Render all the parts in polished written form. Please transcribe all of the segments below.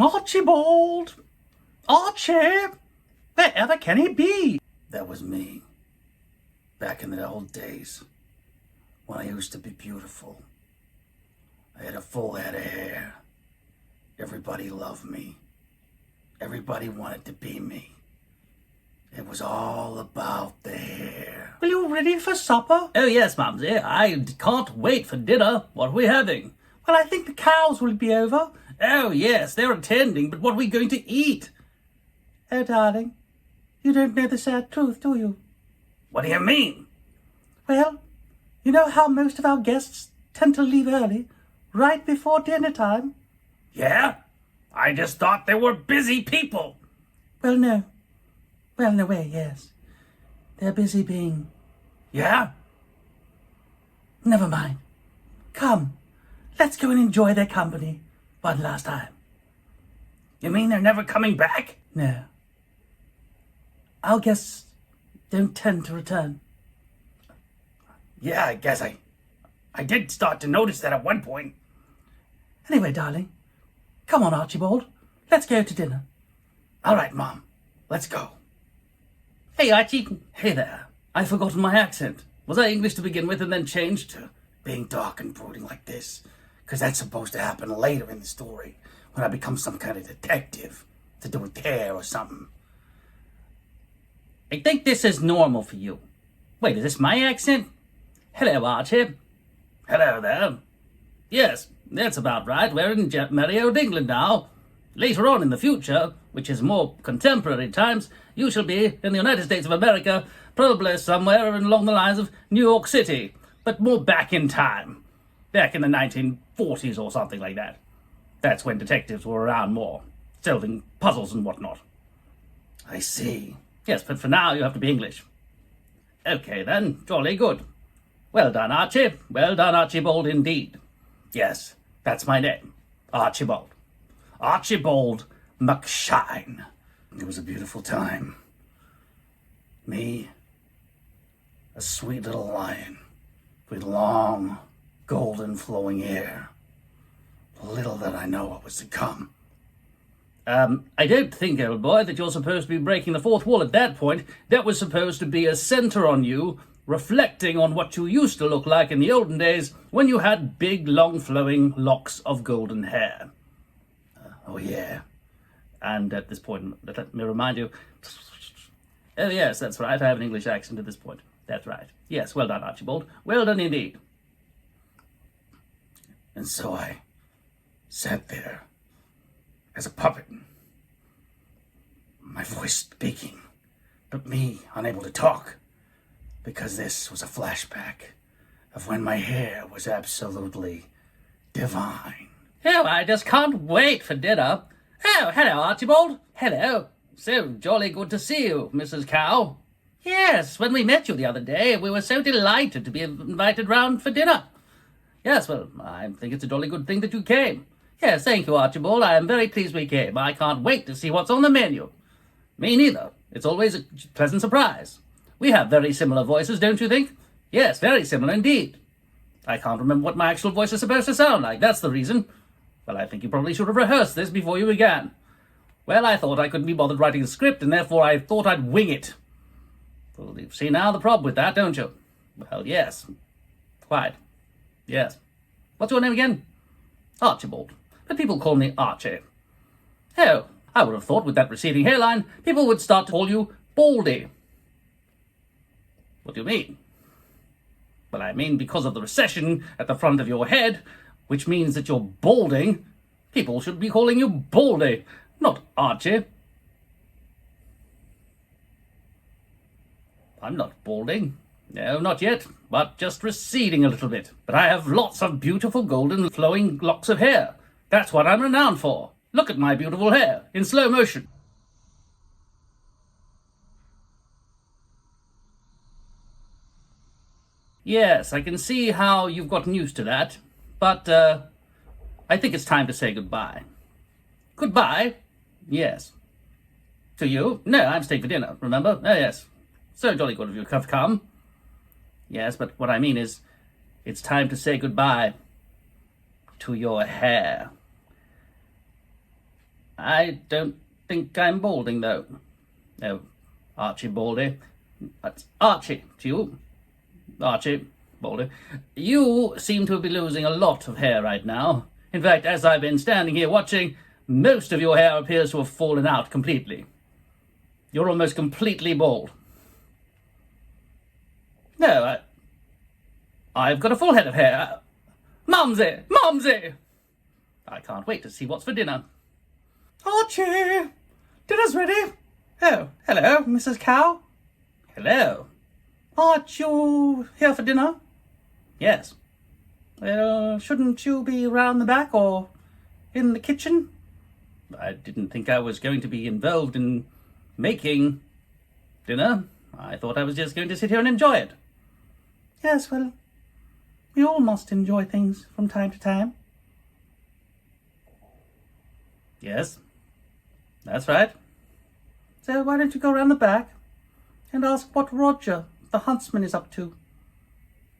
Archibald! Archie! Wherever can he be? That was me. Back in the old days, when I used to be beautiful. I had a full head of hair. Everybody loved me. Everybody wanted to be me. It was all about the hair. Are you ready for supper? Oh yes, Mumsy. I can't wait for dinner. What are we having? Well, I think the cows will be over. Oh yes, they're attending, but what are we going to eat? Oh, darling, you don't know the sad truth, do you? What do you mean? Well, you know how most of our guests tend to leave early, right before dinner time? Yeah? I just thought they were busy people. Well, no. Well, in a way, yes. They're busy being... Yeah? Never mind. Come, let's go and enjoy their company one last time. You mean they're never coming back? No. Our guests don't tend to return. Yeah, I guess I did start to notice that at one point. Anyway, darling, come on, Archibald. Let's go to dinner. All right, Mom. Let's go. Hey, Archie. Hey there. I've forgotten my accent. Was I English to begin with and then changed to being dark and brooding like this? Because that's supposed to happen later in the story when I become some kind of detective to do with hair or something. I think this is normal for you. Wait, is this my accent? Hello, Archie. Hello there. Yes, that's about right. We're in merry old England now. Later on in the future, which is more contemporary times, you shall be in the United States of America, probably somewhere along the lines of New York City, but more back in time. Back in the 1940s or something like that. That's when detectives were around more, solving puzzles and whatnot. I see. Yes, but for now you have to be English. Okay then, jolly good. Well done, Archie. Well done, Archibald, indeed. Yes, that's my name. Archibald. Archibald McShine. It was a beautiful time. Me, a sweet little lion with long, golden flowing hair. Little did I know what was to come. I don't think, old boy, that you're supposed to be breaking the fourth wall at that point. That was supposed to be a center on you, reflecting on what you used to look like in the olden days when you had big, long, flowing locks of golden hair. Oh, yeah. And at this point, let me remind you... Oh, yes, that's right. I have an English accent at this point. That's right. Yes, well done, Archibald. Well done indeed. And so I sat there as a puppet, my voice speaking, but me unable to talk, because this was a flashback of when my hair was absolutely divine. Oh, I just can't wait for dinner. Oh, hello, Archibald. Hello. So jolly good to see you, Mrs. Cow. Yes, when we met you the other day, we were so delighted to be invited round for dinner. Yes, well, I think it's a jolly good thing that you came. Yes, thank you, Archibald. I am very pleased we came. I can't wait to see what's on the menu. Me neither. It's always a pleasant surprise. We have very similar voices, don't you think? Yes, very similar indeed. I can't remember what my actual voice is supposed to sound like. That's the reason. Well, I think you probably should have rehearsed this before you began. Well, I thought I couldn't be bothered writing a script, and therefore I thought I'd wing it. Well, you see now the problem with that, don't you? Well, yes. Quite. Yes. What's your name again? Archibald. But people call me Archie. Oh, I would have thought with that receding hairline, people would start to call you Baldy. What do you mean? Well, I mean because of the recession at the front of your head, which means that you're balding, people should be calling you Baldy, not Archie. I'm not balding. No, not yet, but just receding a little bit. But I have lots of beautiful golden flowing locks of hair. That's what I'm renowned for. Look at my beautiful hair, in slow motion. Yes, I can see how you've gotten used to that, but I think it's time to say goodbye. Goodbye? Yes. To you? No, I'm staying for dinner, remember? Oh, yes. So jolly good of you to have come. Yes, but what I mean is, it's time to say goodbye to your hair. I don't think I'm balding, though. No, Archibaldy. That's Archie to you. Archibaldy. You seem to be losing a lot of hair right now. In fact, as I've been standing here watching, most of your hair appears to have fallen out completely. You're almost completely bald. No, I've got a full head of hair. Mumsy! Mumsy! I can't wait to see what's for dinner. Archie! Dinner's ready. Oh, hello, Mrs. Cow. Hello. Aren't you here for dinner? Yes. Well, shouldn't you be round the back or in the kitchen? I didn't think I was going to be involved in making dinner. I thought I was just going to sit here and enjoy it. Yes, well, we all must enjoy things from time to time. Yes, that's right. So why don't you go round the back and ask what Roger, the huntsman, is up to?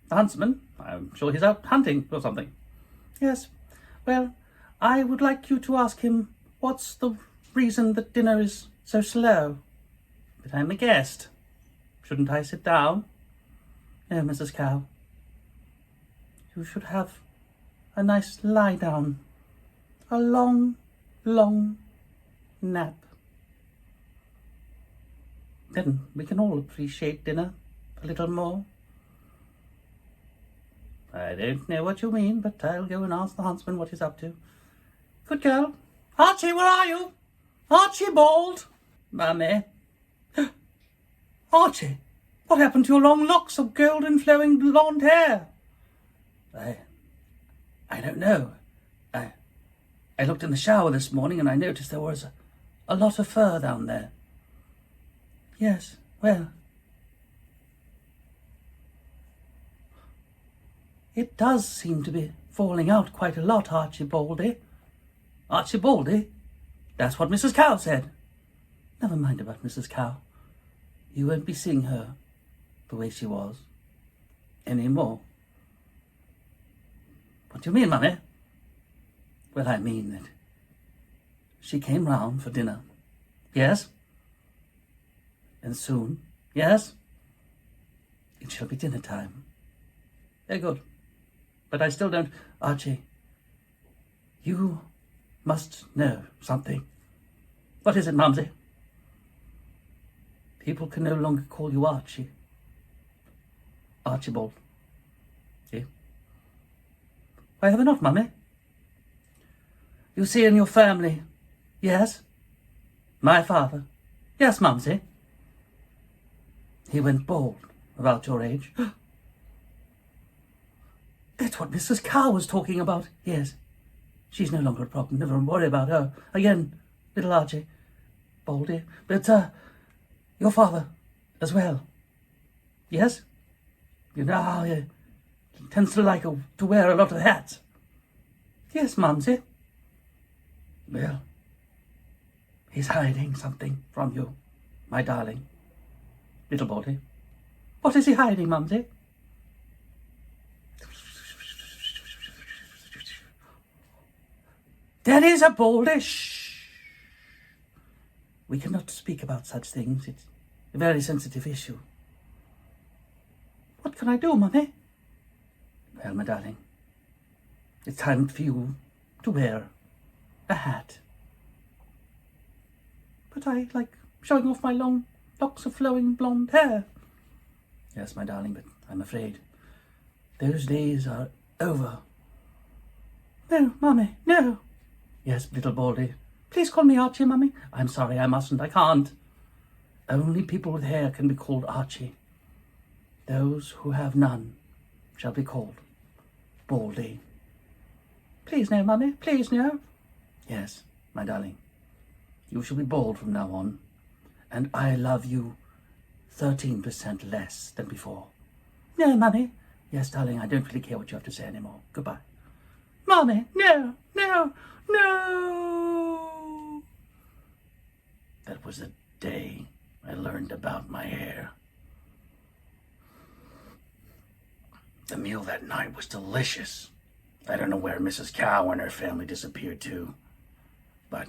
The huntsman? I'm sure he's out hunting or something. Yes, well, I would like you to ask him what's the reason that dinner is so slow. But I'm a guest. Shouldn't I sit down? No, Mrs. Cow. You should have a nice lie down. A long, long nap. Then we can all appreciate dinner a little more. I don't know what you mean, but I'll go and ask the huntsman what he's up to. Good girl. Archie, where are you? Archibald! Mummy. Archie, what happened to your long locks of golden flowing blonde hair? I don't know. I looked in the shower this morning and I noticed there was a lot of fur down there. Yes, well, it does seem to be falling out quite a lot, Archibaldy. Archibaldy? That's what Mrs. Cow said. Never mind about Mrs. Cow. You won't be seeing her the way she was any more. What do you mean, Mummy? Well, I mean that she came round for dinner. Yes? And soon, yes? It shall be dinner time. Very good. But I still don't... Archie, you must know something. What is it, Mumsy? People can no longer call you Archie. Archibald. See? Why have they not, Mummy? You see in your family, yes? My father. Yes, Mumsy. He went bald about your age. That's what Mrs. Cow was talking about. Yes. She's no longer a problem. Never worry about her. Again, little Archie. Baldy. But, your father as well. Yes? You know how he tends to like to wear a lot of hats. Yes, Mumsy. Well, he's hiding something from you, my darling. Little Baldy. What is he hiding, Mumsy? There is a Baldy. Shh. We cannot speak about such things. It's a very sensitive issue. What can I do, Mummy? Well, my darling, it's time for you to wear a hat. But I like showing off my long locks of flowing blonde hair. Yes, my darling, but I'm afraid those days are over. No, Mummy, no. Yes, little Baldy. Please call me Archie, Mummy. I'm sorry, I mustn't. I can't. Only people with hair can be called Archie. Those who have none shall be called Baldy. Please no, Mummy. Please no. Yes, my darling. You shall be bald from now on. And I love you 13% less than before. No, Mummy. Yes, darling, I don't really care what you have to say anymore. Goodbye. Mummy, no, no, no. That was the day I learned about my hair. The meal that night was delicious. I don't know where Mrs. Cow and her family disappeared to, but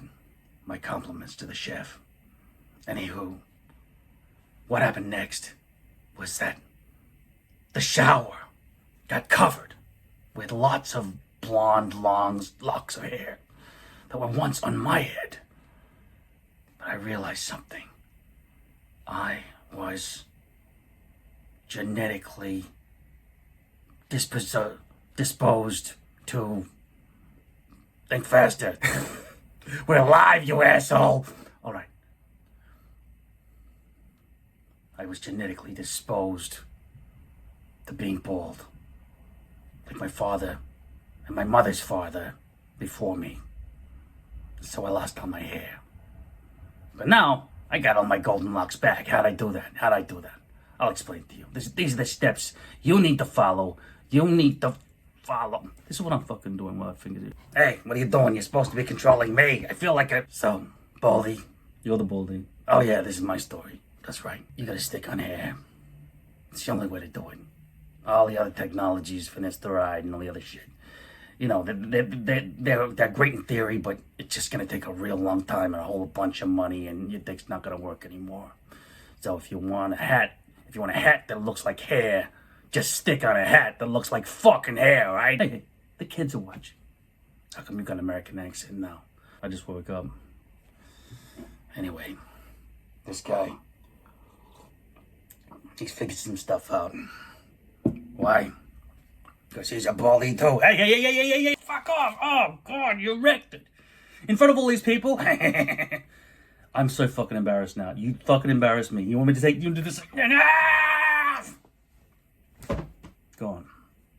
My compliments to the chef. Anywho, what happened next was that the shower got covered with lots of blonde, long locks of hair that were once on my head. But I realized something. I was genetically disposed to think faster. We're live, you asshole. All right. I was genetically disposed to being bald, like my father and my mother's father before me. So I lost all my hair. But now I got all my golden locks back. How'd I do that? I'll explain to you. These are the steps you need to follow. This is what I'm fucking doing while I finger it. Hey, what are you doing? You're supposed to be controlling me. I feel like So, Baldy. You're the Baldy. Oh yeah, this is my story. That's right. You gotta stick on hair. It's the only way to do it. All the other technologies, finasteride and all the other shit. You know, they're great in theory, but it's just gonna take a real long time and a whole bunch of money, and your dick's not gonna work anymore. So if you want a hat that looks like hair, just stick on a hat that looks like fucking hair, right? Hey, the kids are watching. How come you got an American accent now? I just woke up. Anyway, this guy, he's figured some stuff out. Why? Because he's a baldy too. Hey, fuck off. Oh, God, you wrecked it. In front of all these people? I'm so fucking embarrassed now. You fucking embarrassed me. You want me to take you to this? Enough! Go on.